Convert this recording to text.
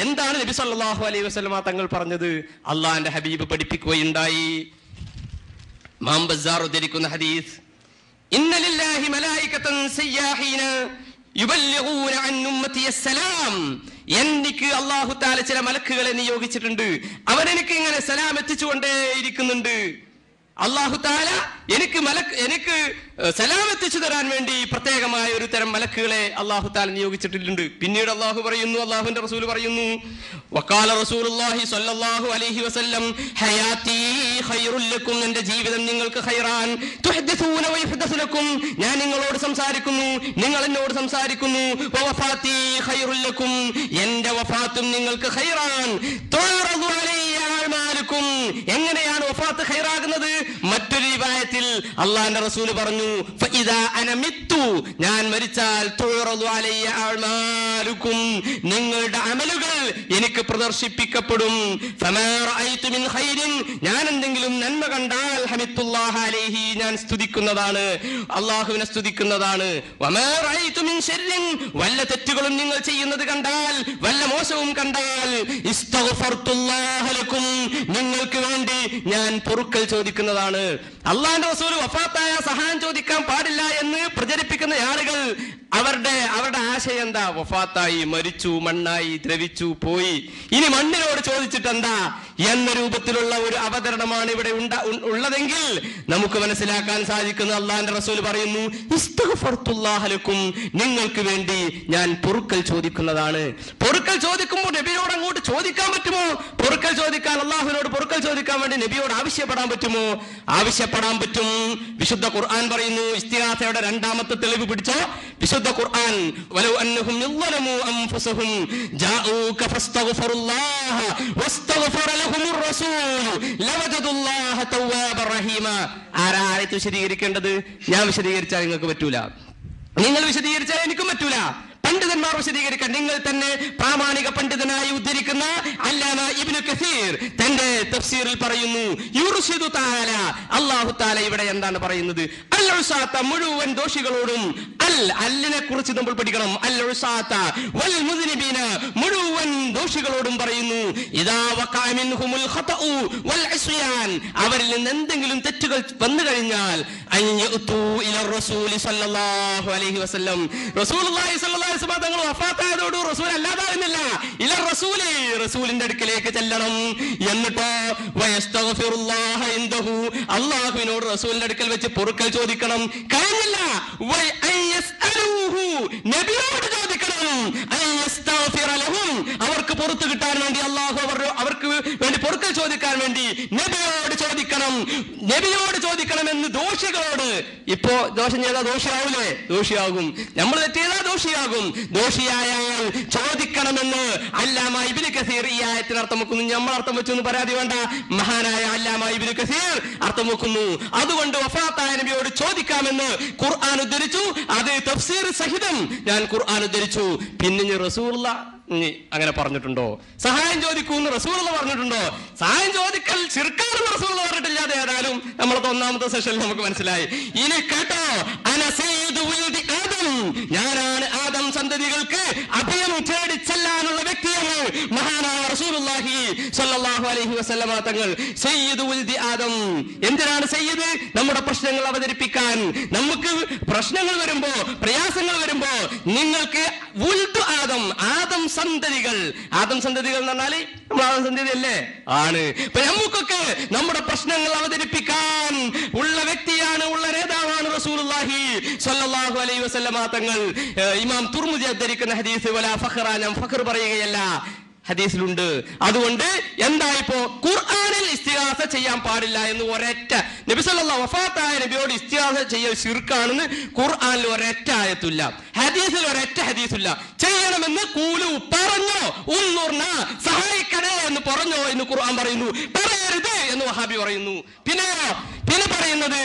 എന്താണ് നബി സല്ലല്ലാഹു അലൈഹി വസല്ലമ തങ്ങൾ പറഞ്ഞത്? അള്ളാന്റെ ഹബീബ് പഠിപ്പിക്കുകയുണ്ടായി. ഇമാം ബസ്സാർ ഉദ്ധരിക്കുന്ന ഹദീസ്, ഇന്ന ലില്ലാഹി മലായികതൻ സയ്യാഹീന യുബല്ലിഗൂന അൻ ഉമ്മതി അസ്സലാം. എനിക്ക് അല്ലാഹു തആല ചില മലക്കുകളെ നിയോഗിച്ചിട്ടുണ്ട്. അവരെനിക്ക് ഇങ്ങനെ സലാം എത്തിച്ചുകൊണ്ടേയിരിക്കുന്നുണ്ട്. അല്ലാഹു തആല എനിക്ക് സലാം എത്തിച്ചു തരാൻ വേണ്ടി പ്രത്യേകമായ ഒരു തരം മലക്കുകളെ അല്ലാഹു തആല നിയോഗിച്ചിട്ടുണ്ട്. പിന്നീട് അല്ലാഹു പറയുന്നു, അല്ലാഹുവിന്റെ റസൂൽ പറയുന്നു, വഖാല റസൂലുള്ളാഹി സ്വല്ലല്ലാഹു അലൈഹി വസല്ലം ഹയാതി ഖൈറുൽ ലക്കും, എന്റെ ജീവിതം നിങ്ങൾക്ക് ഖൈറാൻ, തുഹദ്ദിസൂന വയുഹദ്ദസു ലക്കും, ഞാൻ നിങ്ങളോട് സംസാരിക്കുന്നു, നിങ്ങൾ എന്നോട് സംസാരിക്കുന്നു, വഫാതി ഖൈറുൽ ലക്കും, എന്റെ വഫാത്തും നിങ്ങൾക്ക് ഖൈറാൻ, തുറദു അലൈയ അഅമാലുക്കും, എങ്ങനെയാണ് വഫാത്ത് ഖൈറാകുന്നത്? മറ്റൊരു റിവായത്തിൽ അല്ലാഹുവിന്റെ റസൂൽ പറഞ്ഞു, ഫഇദാ അന മിത്തു, ഞാൻ മരിച്ചാൽ തുറദു അലൈയ അഅമാലുക്കും, നിങ്ങളുടെ അമലുകൾ എനിക്ക് പ്രദർശിപ്പിക്കപ്പെടും. ഫമാ റഅയ്തു മിൻ ഖൈരിൻ, ഞാൻ എന്തെങ്കിലും നന്മ കണ്ടാൽ ഹമിത്തുല്ലാഹ അലൈഹി, ഞാൻ സ്തുതിക്കുന്നതാണ്, അല്ലാഹുവിനെ സ്തുതിക്കുന്നതാണ്. വമാ റഅയ്തു മിൻ ശർരിൻ, വല്ല തെറ്റുകളും നിങ്ങൾ ചെയ്യുന്നത് കണ്ടാൽ, വല്ല മോശവും കണ്ടാൽ, ഇസ്തഗ്ഫർതുല്ലാഹ ലക്കും, നിങ്ങൾക്ക് വേണ്ടി ഞാൻ പൊറുക്കൽ ചോദിക്കുന്നതാണ്. അല്ലാഹുവിന്റെ റസൂൽ വഫാത്തായ സഹായം ചോദിക്കാൻ പാടില്ല എന്ന് പ്രചരിപ്പിക്കുന്ന ആളുകൾ അവരുടെ ആശയം എന്താ? വഫാത്തായി, മരിച്ചു, മണ്ണായി, ദ്രവിച്ചു, പോയി, ഇനി മണ്ണിനോട് ചോദിച്ചിട്ട് എന്താ എന്ന രൂപത്തിലുള്ള ഒരു അവതരണമാണ് ഇവിടെ ഉള്ളതെങ്കിൽ നമുക്ക് മനസ്സിലാക്കാൻ സാധിക്കുന്ന, അല്ലാഹുവിന്റെ റസൂൽ പറയുന്നു, ഇസ്തഗ്ഫർതുല്ലാഹ ലക്കും, നിങ്ങൾക്ക് വേണ്ടി ഞാൻ പൊറുക്കൽ ചോദിക്കുന്നതാണ്. പൊറുക്കൽ ചോദിക്കുമ്പോൾ നബിയോട് അങ്ങോട്ട് ചോദിക്കാൻ പറ്റുമോ? പൊറുക്കൽ ചോദിക്കാൻ, അല്ലാഹുവിനോട് പൊറുക്കൽ ചോദിക്കാൻ വേണ്ടി നബിയോട് ആവശ്യപ്പെടാൻ പറ്റുമോ? ആവശ്യപ്പെടാൻ പറ്റും. വിശുദ്ധ ഖുർആൻ പറയുന്നു, ഇസ്തിഗാസയുടെ രണ്ടാമത്തെ തെളിവ് പിടിച്ചോ. വിശുദ്ധ ഖുർആൻ, വലൗ അന്നഹും യളമു അൻഫുസഹും ജാഊക ഫസ്തഗ്ഫിറുല്ലാഹ വസ്തഗ്ഫറ ലഹുമുർ റസൂൽ ലവജദുല്ലാഹ തവ്വാബർ റഹീമ. ആരായിട്ട് വിശദീകരിക്കേണ്ടത്? ഞാൻ വിശദീകരിച്ചാൽ നിങ്ങൾക്ക് പറ്റൂല, നിങ്ങൾ വിശദീകരിച്ചാൽ എനിക്കും പറ്റൂല. പണ്ഡിതന്മാർ വിശദീകരിക്കാൻ, നിങ്ങൾ തന്നെ പ്രാമാണിക പണ്ഡിതനായി ഉദ്ധരിക്കുന്ന അല്ലാമ ഇബ്നു കസീർ തന്റെ തഫ്സീറിൽ പറയുന്നു, യുർഷിദു തആല, അല്ലാഹു തആല ഇവിടെ എന്താണ് പറയുന്നത്? അൽ ഉസാത്ത, മുഴുവൻ ദോഷികളോടും, അല്ലിനെ കുറിച്ച് നമ്മൾ പഠിക്കണം, അൽ ഉസാത്ത വൽ മുദ്നിബീന, മുഴുവൻ ദോഷികളോടും പറയുന്നു, ഇദാ വഖഅ മിൻഹുൽ ഖതഉ വൽ ഇസ്യാൻ, അവരിൽ നിന്ന് എന്തെങ്കിലും തെറ്റുകൾ വന്നു കഴിഞ്ഞാൽ, അയ്യതു ഇല റസൂലി സ്വല്ലല്ലാഹു അലൈഹി വസല്ലം, റസൂലുള്ളാഹി സ്വല്ലല്ലാഹു അലൈഹി വസല്ലം തങ്ങൾ വഫാത്തായതോട് റസൂൽ അല്ലാതാകുന്നില്ല, ഇല റസൂലി, റസൂലിന്റെ അടുക്കലേക്ക് ചെല്ലണം. എന്നിട്ടോ വയസ്തഗ്ഫിറുല്ലാഹ ഇൻദഹു, അല്ലാഹുവിനോട് റസൂലിന്റെ അടുക്കൽ വെച്ച് പൊറുക്കൽ ചോദിക്കണം. കഴിഞ്ഞില്ല, നബിയോട് ചോദിക്കണം, അവർക്ക് പുറത്തു കിട്ടാൻ വേണ്ടി, അല്ലാഹു അവർക്ക് വേണ്ടി പൊറുക്കൽ ചോദിക്കാൻ വേണ്ടി നബിയോട് ചോദിക്കണം. നബിയോട് ചോദിക്കണമെന്ന് ദോഷികളോട്. ഇപ്പോ ദോഷം ചെയ്താൽ ദോഷിയാവൂലേ? ദോഷിയാകും. നമ്മൾ തെറ്റിയതാ ദോഷിയാകും. ദോഷിയായാൽ ചോദിക്കണമെന്ന് അല്ലാമ ഇബ്നു കസീർ ഈ ആയത്തിന് അർത്ഥം വെക്കുന്നു. നമ്മൾ അർത്ഥം വെച്ചു എന്ന് പരാതി വേണ്ട, മഹാനായ അല്ലാമ ഇബ്നു കസീർ അർത്ഥം വെക്കുന്നു. അതുകൊണ്ട് വഫാത്തായ നബിയോട് ചോദിക്കാമെന്ന് ഖുർആൻ ഉദ്ധരിച്ചു. അത് തഫ്സീർ സഹിതം ഞാൻ ഖുർആൻ ഉദ്ധരിച്ചു. പിന്നെ റസൂലുള്ളാഹി അങ്ങനെ പറഞ്ഞിട്ടുണ്ടോ? സഹായം ചോദിക്കൂന്ന് റസൂലുള്ള പറഞ്ഞിട്ടുണ്ടോ? സഹായം ചോദിക്കൽ ശിർക്കാണെന്ന് റസൂലുള്ള പറഞ്ഞിട്ടില്ലാതെ. ഏതായാലും നമ്മളത് ഒന്നാമത്തെ സെഷനിൽ നമുക്ക് മനസ്സിലായി. ഇനി കേട്ടോ, അന സയ്യിദു വൽദി ആദം, ഞാനാണ് ആദം സന്തതികൾക്ക് അഭയം തേടി ചെല്ലാനുള്ള വ്യക്തിയാണ് മഹാനായ റസൂലുള്ളാഹി സ്വല്ലല്ലാഹു അലൈഹി വസല്ലമ തങ്ങൾ. സയ്യിദു വൽദി ആദം. എന്തിനാണ് സയ്യിദ്? നമ്മുടെ പ്രശ്നങ്ങൾ അവതരിപ്പിക്കാൻ. നമുക്ക് പ്രശ്നങ്ങൾ വരുമ്പോ, പ്രയാസങ്ങൾ വരുമ്പോ, നിങ്ങൾക്ക് വുൽദു ആദം, ആദം സന്തതികൾ. ആദം സന്തതികൾ എന്ന് പറഞ്ഞാല് നമ്മൾ ആദം സന്തതി അല്ലേ? ആണ്. ഇപ്പൊ നമുക്കൊക്കെ നമ്മുടെ പ്രശ്നങ്ങൾ അവതരിപ്പിക്കാൻ ഉള്ള വ്യക്തിയാണ്, ഉള്ള നേതാവാണ് റസൂലുള്ളാഹി സ്വല്ലല്ലാഹു അലൈഹി വസല്ലമ തങ്ങൾ. ഇമാം തുർമുദി ഉദ്ധരിക്കുന്ന ഹദീസ്, വലാ ഫഖറ, ഞാൻ ഫഖർ പറയുകയല്ല, ഹദീസിലുണ്ട്. അതുകൊണ്ട് എന്തായിപ്പോ ഖുർആനിൽ ഇസ്തിഗാസ ചെയ്യാൻ പാടില്ല എന്ന് ഒരൊറ്റ, നബി സല്ലല്ലാഹു വഫാത്തായ നബിയോട് ഇസ്തിഗാസ ചെയ്യൽ ശിർക്കാണെന്ന് ഖുർആനിൽ ഒരൊറ്റ ആയത്തില്ല, ഹദീസിൽ ഒരൊറ്റ ഹദീസില്ല. ചെയ്യണമെന്ന് കൂലു പറഞ്ഞോ, ഉന്നൂർന സഹായിക്കണേ എന്ന് പറഞ്ഞോ എന്ന് ഖുർആൻ പറയുന്നു. പറയരുത് എന്ന് വഹാബി പറയുന്നു. പിന്നെ പറയുന്നത്